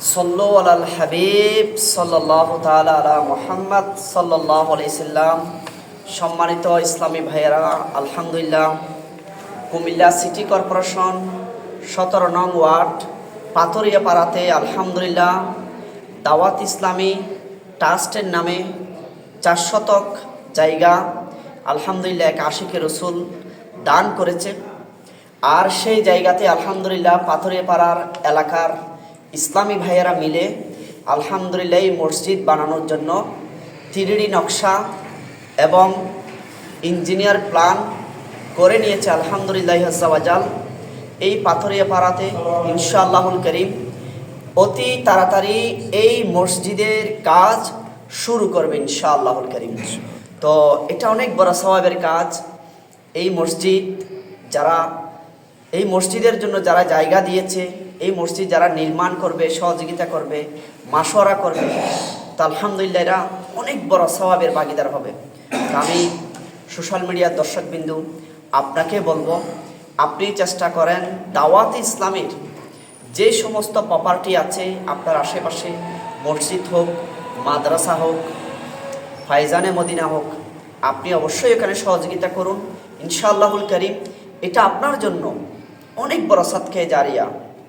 সল্লু আলাল হাবিব সাল্লাল্লাহু তাআলা আলা মুহাম্মদ সাল্লাল্লাহু আলাইহি সাল্লাম। সম্মানিত ইসলামী ভাইয়েরা, আলহামদুলিল্লাহ, কুমিল্লা সিটি কর্পোরেশন 17 নং ওয়ার্ড পাথরিয়াপাড়াতে আলহামদুলিল্লাহ দাওয়াত ইসলামী ট্রাস্টের নামে 4 শতক জায়গা আলহামদুলিল্লাহ এক আশিকে রসুল দান করেছে। আর সেই জায়গাতে আলহামদুলিল্লাহ পাথরিয়াপাড়ার এলাকার ইসলামী ভাইয়েরা মিলে আলহামদুলিল্লাহ এই মসজিদ বানানোর জন্য 3D নকশা এবং ইঞ্জিনিয়ার প্ল্যান করে নিয়েছে। আলহামদুলিল্লাহ আজ্জাওয়াজাল এই পাথরিয়াপাড়াতে ইনশাআল্লাহুল করিম অতি তাড়াতাড়ি এই মসজিদের কাজ শুরু করবে ইনশাআল্লাহুল করিম। তো এটা অনেক বড় সওয়াবের কাজ। এই মসজিদ যারা এই মসজিদের জন্য যারা জায়গা দিয়েছে, এই মসজিদ যারা নির্মাণ করবে, সহযোগিতা করবে, মাশওয়ারা করবে, তো আলহামদুলিল্লাহ এরা অনেক বড় সওয়াবের ভাগীদার হবে। আমি সোশ্যাল মিডিয়ার দর্শকবিন্দু আপনাকে বলবো, আপনি চেষ্টা করেন দাওয়াত ইসলামের যে সমস্ত প্রপার্টি আছে আপনার আশেপাশে, মসজিদ হোক, মাদ্রাসা হোক, ফাইজানে মদিনা হোক, আপনি অবশ্যই এখানে সহযোগিতা করুন ইনশাআল্লাহুল করিম। এটা আপনার জন্য অনেক বড় সাদকায়ে জারিয়া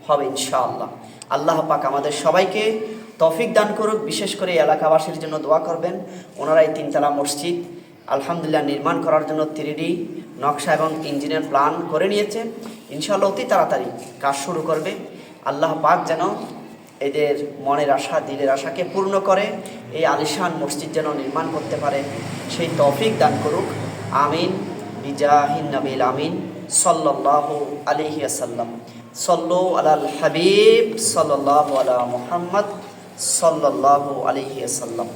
হবে ইনশাআল্লাহ। আল্লাহ পাক আমাদের সবাইকে তৌফিক দান করুক। বিশেষ করে এলাকাবাসীর জন্য দোয়া করবেন। ওনারা এই 3 তলা মসজিদ আলহামদুলিল্লাহ নির্মাণ করার জন্য 3D নকশা এবং ইঞ্জিনিয়ার প্ল্যান করে নিয়েছে। ইনশাআল্লাহ অতি তাড়াতাড়ি কাজ শুরু করবে। আল্লাহ পাক যেন এদের মনের আশা, দিলের আশাকে পূর্ণ করে এই আলিশান মসজিদ যেন নির্মাণ করতে পারে, সেই তৌফিক দান করুক। আমিন বিজাহিন নবিল আমিন সাল্লাল্লাহু আলাইহি ওয়াসাল্লাম। সল্লু আলাল হাবিব সাল্লাল্লাহু আলা মুহাম্মদ সাল্লাল্লাহু আলাইহি ওয়াসাল্লাম।